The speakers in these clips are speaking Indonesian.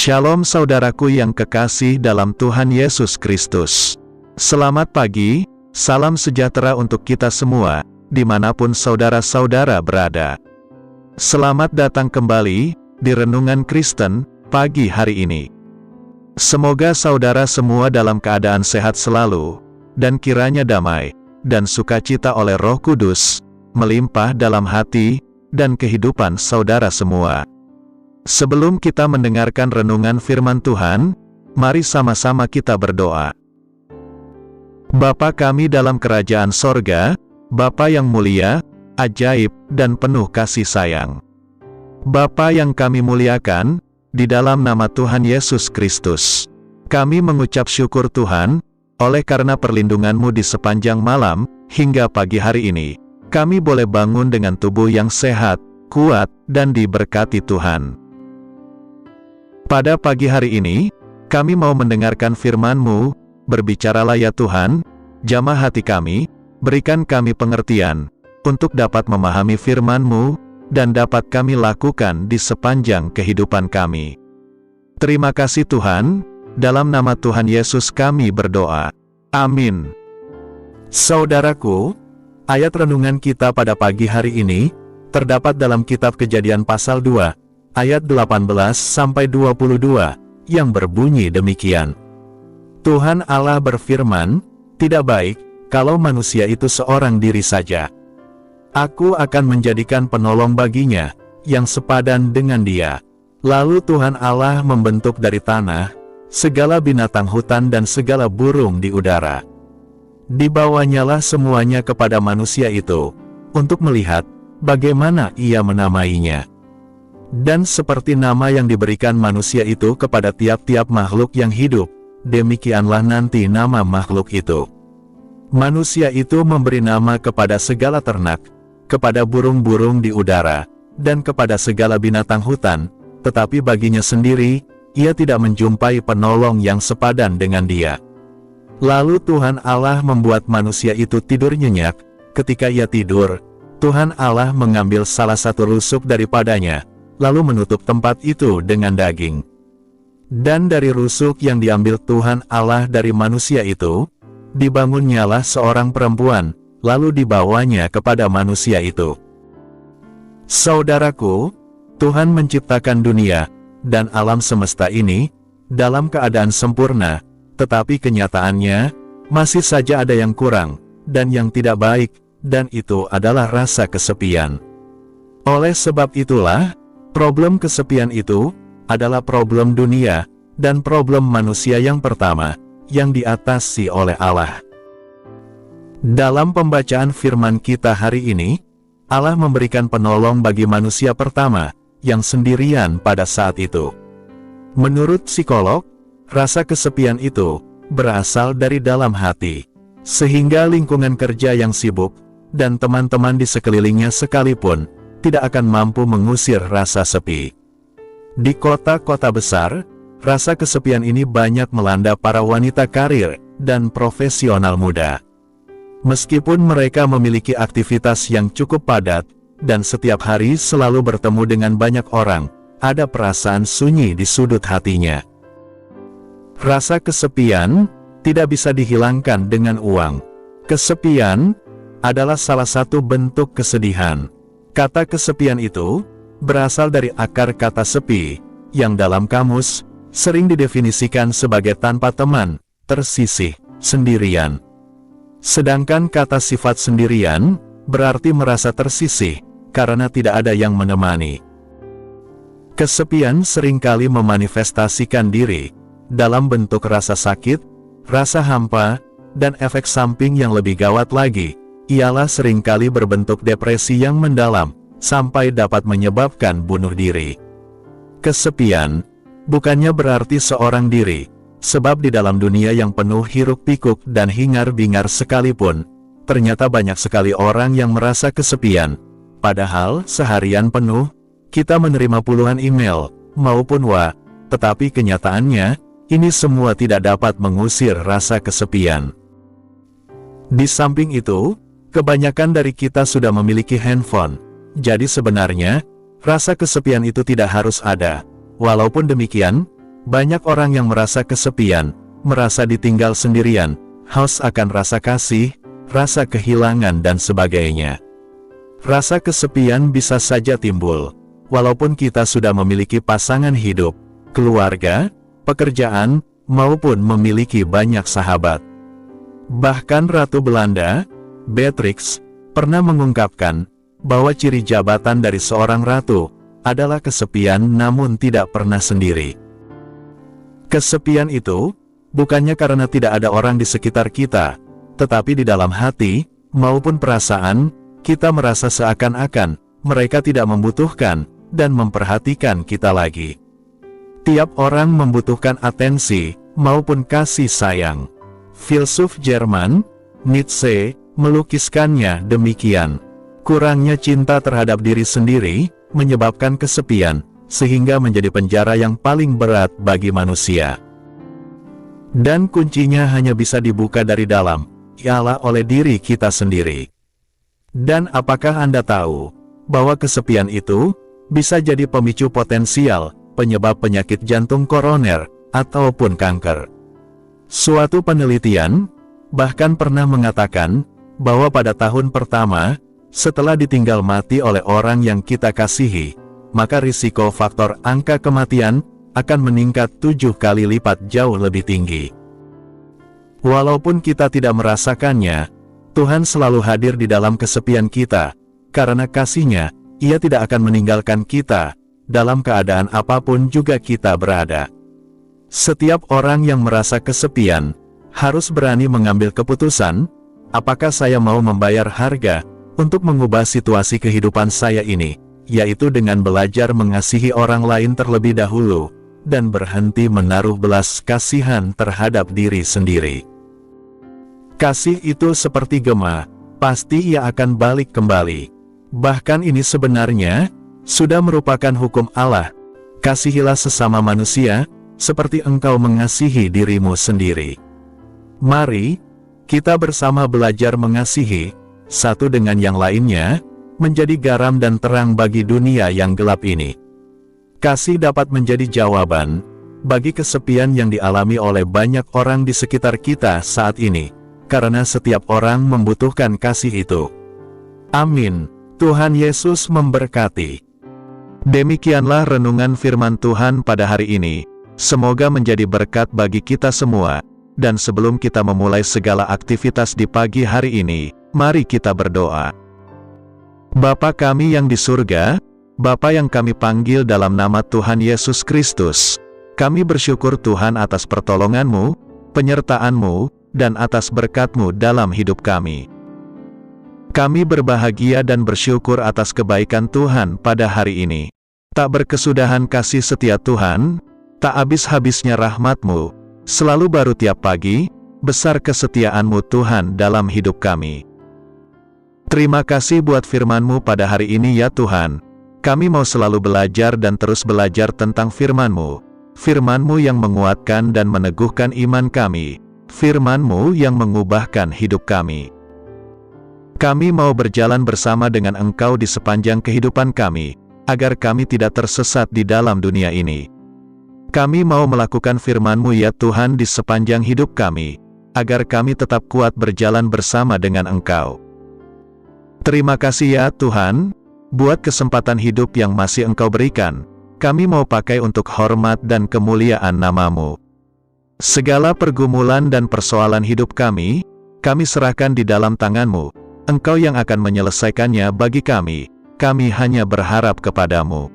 Shalom saudaraku yang kekasih dalam Tuhan Yesus Kristus. Selamat pagi, salam sejahtera untuk kita semua, dimanapun saudara-saudara berada. Selamat datang kembali di Renungan Kristen pagi hari ini. Semoga saudara semua dalam keadaan sehat selalu, dan kiranya damai dan sukacita oleh Roh Kudus melimpah dalam hati dan kehidupan saudara semua. Sebelum kita mendengarkan renungan firman Tuhan, mari sama-sama kita berdoa. Bapa kami dalam kerajaan sorga, Bapa yang mulia, ajaib, dan penuh kasih sayang. Bapa yang kami muliakan, di dalam nama Tuhan Yesus Kristus, kami mengucap syukur Tuhan, oleh karena perlindungan-Mu di sepanjang malam, hingga pagi hari ini, kami boleh bangun dengan tubuh yang sehat, kuat, dan diberkati Tuhan. Pada pagi hari ini, kami mau mendengarkan firman-Mu, berbicaralah ya Tuhan, jamah hati kami, berikan kami pengertian, untuk dapat memahami firman-Mu, dan dapat kami lakukan di sepanjang kehidupan kami. Terima kasih Tuhan, dalam nama Tuhan Yesus kami berdoa. Amin. Saudaraku, ayat renungan kita pada pagi hari ini, terdapat dalam kitab Kejadian pasal 2, ayat 18-22, yang berbunyi demikian. Tuhan Allah berfirman, tidak baik, kalau manusia itu seorang diri saja. Aku akan menjadikan penolong baginya, yang sepadan dengan dia. Lalu Tuhan Allah membentuk dari tanah, segala binatang hutan dan segala burung di udara. Dibawanyalah semuanya kepada manusia itu, untuk melihat, bagaimana ia menamainya. Dan seperti nama yang diberikan manusia itu kepada tiap-tiap makhluk yang hidup, demikianlah nanti nama makhluk itu. Manusia itu memberi nama kepada segala ternak, kepada burung-burung di udara, dan kepada segala binatang hutan, tetapi baginya sendiri, ia tidak menjumpai penolong yang sepadan dengan dia. Lalu Tuhan Allah membuat manusia itu tidur nyenyak. Ketika ia tidur, Tuhan Allah mengambil salah satu rusuk daripadanya, lalu menutup tempat itu dengan daging. Dan dari rusuk yang diambil Tuhan Allah dari manusia itu, dibangunnyalah seorang perempuan, lalu dibawanya kepada manusia itu. Saudaraku, Tuhan menciptakan dunia, dan alam semesta ini, dalam keadaan sempurna, tetapi kenyataannya, masih saja ada yang kurang, dan yang tidak baik, dan itu adalah rasa kesepian. Oleh sebab itulah, problem kesepian itu, adalah problem dunia, dan problem manusia yang pertama, yang diatasi oleh Allah. Dalam pembacaan firman kita hari ini, Allah memberikan penolong bagi manusia pertama, yang sendirian pada saat itu. Menurut psikolog, rasa kesepian itu, berasal dari dalam hati, sehingga lingkungan kerja yang sibuk, dan teman-teman di sekelilingnya sekalipun, tidak akan mampu mengusir rasa sepi. Di kota-kota besar, rasa kesepian ini banyak melanda para wanita karir dan profesional muda. Meskipun mereka memiliki aktivitas yang cukup padat, dan setiap hari selalu bertemu dengan banyak orang, ada perasaan sunyi di sudut hatinya. Rasa kesepian tidak bisa dihilangkan dengan uang. Kesepian adalah salah satu bentuk kesedihan. Kata kesepian itu berasal dari akar kata sepi, yang dalam kamus sering didefinisikan sebagai tanpa teman, tersisih, sendirian. Sedangkan kata sifat sendirian berarti merasa tersisih karena tidak ada yang menemani. Kesepian seringkali memanifestasikan diri dalam bentuk rasa sakit, rasa hampa, dan efek samping yang lebih gawat lagi, ialah seringkali berbentuk depresi yang mendalam, sampai dapat menyebabkan bunuh diri. Kesepian, bukannya berarti seorang diri, sebab di dalam dunia yang penuh hiruk-pikuk dan hingar-bingar sekalipun, ternyata banyak sekali orang yang merasa kesepian, padahal seharian penuh, kita menerima puluhan email, maupun tetapi kenyataannya, ini semua tidak dapat mengusir rasa kesepian. Di samping itu, kebanyakan dari kita sudah memiliki handphone, jadi sebenarnya, rasa kesepian itu tidak harus ada. Walaupun demikian, Banyak orang yang merasa kesepian, merasa ditinggal sendirian, haus akan rasa kasih, rasa kehilangan dan sebagainya. Rasa kesepian bisa saja timbul, walaupun kita sudah memiliki pasangan hidup, keluarga, pekerjaan, maupun memiliki banyak sahabat. Bahkan Ratu Belanda, Beatrix, pernah mengungkapkan bahwa ciri jabatan dari seorang ratu adalah kesepian namun tidak pernah sendiri. Kesepian itu bukannya karena tidak ada orang di sekitar kita, tetapi di dalam hati maupun perasaan kita merasa seakan-akan mereka tidak membutuhkan dan memperhatikan kita lagi. Tiap orang membutuhkan atensi maupun kasih sayang. Filsuf Jerman, Nietzsche, melukiskannya demikian. Kurangnya cinta terhadap diri sendiri menyebabkan kesepian, sehingga menjadi penjara yang paling berat bagi manusia. Dan kuncinya hanya bisa dibuka dari dalam, ialah oleh diri kita sendiri. Dan apakah Anda tahu bahwa kesepian itu bisa jadi pemicu potensial penyebab penyakit jantung koroner ataupun kanker? Suatu penelitian bahkan pernah mengatakan bahwa pada tahun pertama setelah ditinggal mati oleh orang yang kita kasihi, maka risiko faktor angka kematian akan meningkat 7 kali lipat jauh lebih tinggi. Walaupun kita tidak merasakannya, Tuhan selalu hadir di dalam kesepian kita, karena kasih-Nya, Ia tidak akan meninggalkan kita, dalam keadaan apapun juga kita berada. Setiap orang yang merasa kesepian, harus berani mengambil keputusan, apakah saya mau membayar harga untuk mengubah situasi kehidupan saya ini, yaitu dengan belajar mengasihi orang lain terlebih dahulu, dan berhenti menaruh belas kasihan terhadap diri sendiri. Kasih itu seperti gema, pasti ia akan balik kembali. Bahkan ini sebenarnya sudah merupakan hukum Allah. Kasihilah sesama manusia, seperti engkau mengasihi dirimu sendiri. Mari, kita bersama belajar mengasihi satu dengan yang lainnya, menjadi garam dan terang bagi dunia yang gelap ini. Kasih dapat menjadi jawaban bagi kesepian yang dialami oleh banyak orang di sekitar kita saat ini, karena setiap orang membutuhkan kasih itu. Amin. Tuhan Yesus memberkati. Demikianlah renungan firman Tuhan pada hari ini. Semoga menjadi berkat bagi kita semua. Dan sebelum kita memulai segala aktivitas di pagi hari ini, mari kita berdoa. Bapa kami yang di surga, Bapa yang kami panggil dalam nama Tuhan Yesus Kristus, kami bersyukur Tuhan atas pertolongan-Mu, penyertaan-Mu, dan atas berkat-Mu dalam hidup kami. Kami berbahagia dan bersyukur atas kebaikan Tuhan pada hari ini. Tak berkesudahan kasih setia Tuhan, tak habis-habisnya rahmat-Mu, selalu baru tiap pagi, besar kesetiaan-Mu Tuhan dalam hidup kami. Terima kasih buat firman-Mu pada hari ini ya Tuhan. Kami mau selalu belajar dan terus belajar tentang firman-Mu. Firman-Mu yang menguatkan dan meneguhkan iman kami. Firman-Mu yang mengubahkan hidup kami. Kami mau berjalan bersama dengan Engkau di sepanjang kehidupan kami, agar kami tidak tersesat di dalam dunia ini. Kami mau melakukan firman-Mu ya Tuhan di sepanjang hidup kami, agar kami tetap kuat berjalan bersama dengan Engkau. Terima kasih ya Tuhan, buat kesempatan hidup yang masih Engkau berikan. Kami mau pakai untuk hormat dan kemuliaan nama-Mu. Segala pergumulan dan persoalan hidup kami serahkan di dalam tangan-Mu. Engkau yang akan menyelesaikannya bagi kami hanya berharap kepada-Mu.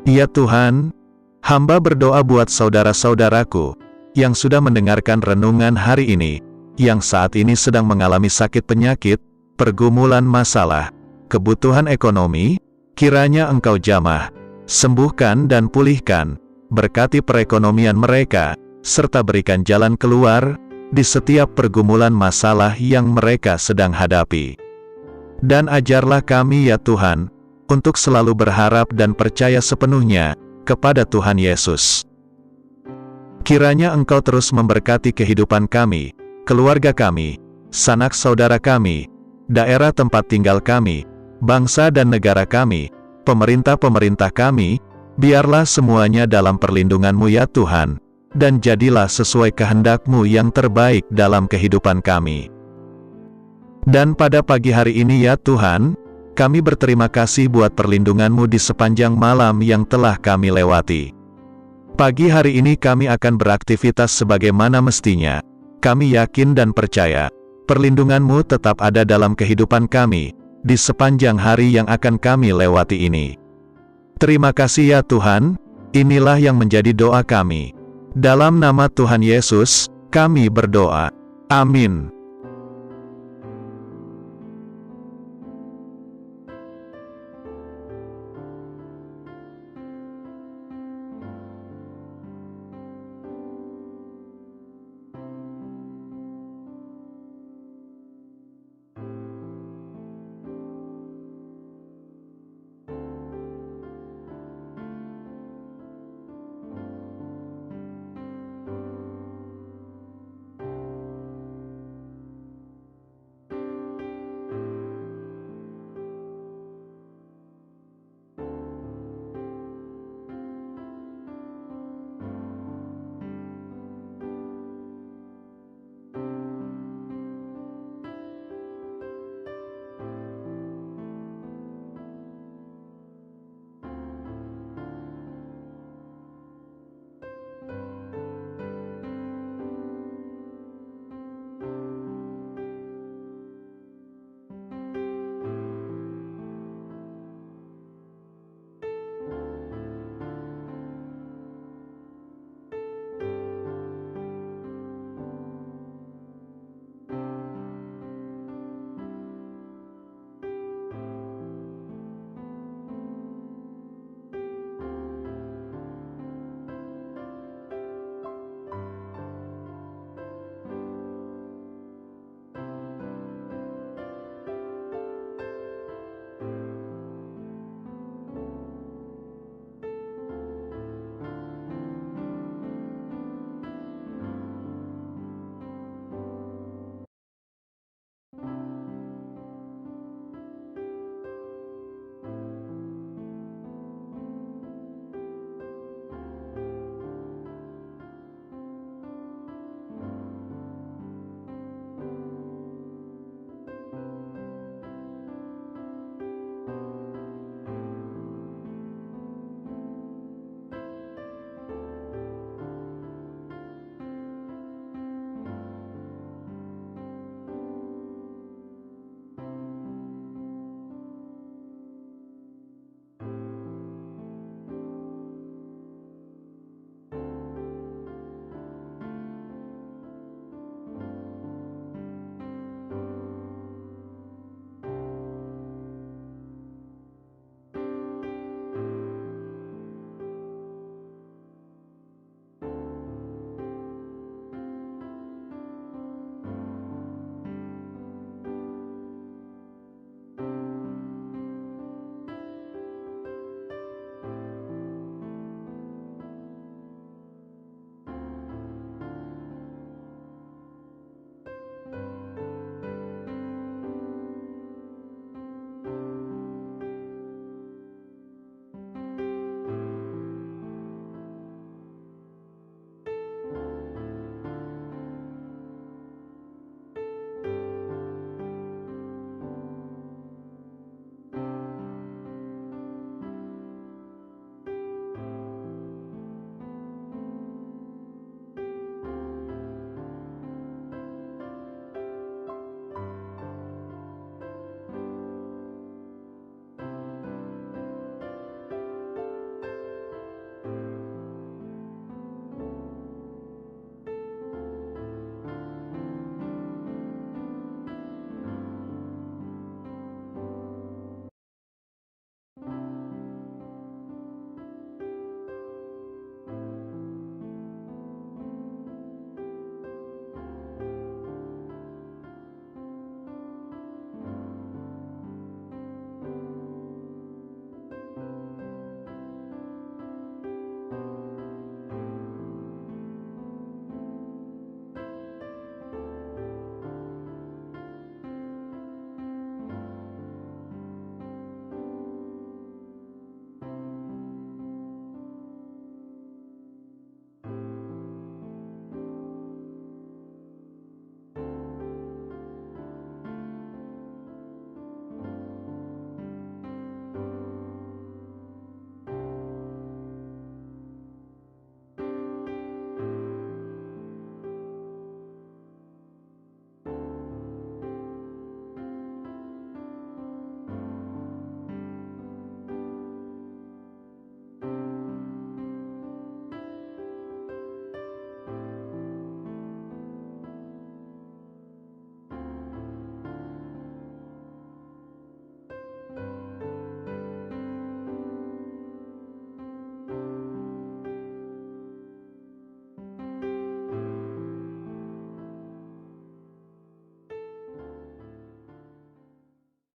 Ya Tuhan, hamba berdoa buat saudara-saudaraku, yang sudah mendengarkan renungan hari ini, yang saat ini sedang mengalami sakit penyakit, pergumulan masalah, kebutuhan ekonomi, kiranya Engkau jamah, sembuhkan dan pulihkan, berkati perekonomian mereka, serta berikan jalan keluar, di setiap pergumulan masalah yang mereka sedang hadapi. Dan ajarlah kami ya Tuhan, untuk selalu berharap dan percaya sepenuhnya, kepada Tuhan Yesus. Kiranya Engkau terus memberkati kehidupan kami, keluarga kami, sanak saudara kami, daerah tempat tinggal kami, bangsa dan negara kami, pemerintah-pemerintah kami, Biarlah semuanya dalam perlindungan-Mu ya Tuhan, dan jadilah sesuai kehendak-Mu yang terbaik dalam kehidupan kami. Dan pada pagi hari ini ya Tuhan, kami berterima kasih buat perlindungan-Mu di sepanjang malam yang telah kami lewati. Pagi hari ini kami akan beraktivitas sebagaimana mestinya. Kami yakin dan percaya, perlindungan-Mu tetap ada dalam kehidupan kami, di sepanjang hari yang akan kami lewati ini. Terima kasih ya Tuhan, inilah yang menjadi doa kami. Dalam nama Tuhan Yesus, kami berdoa. Amin.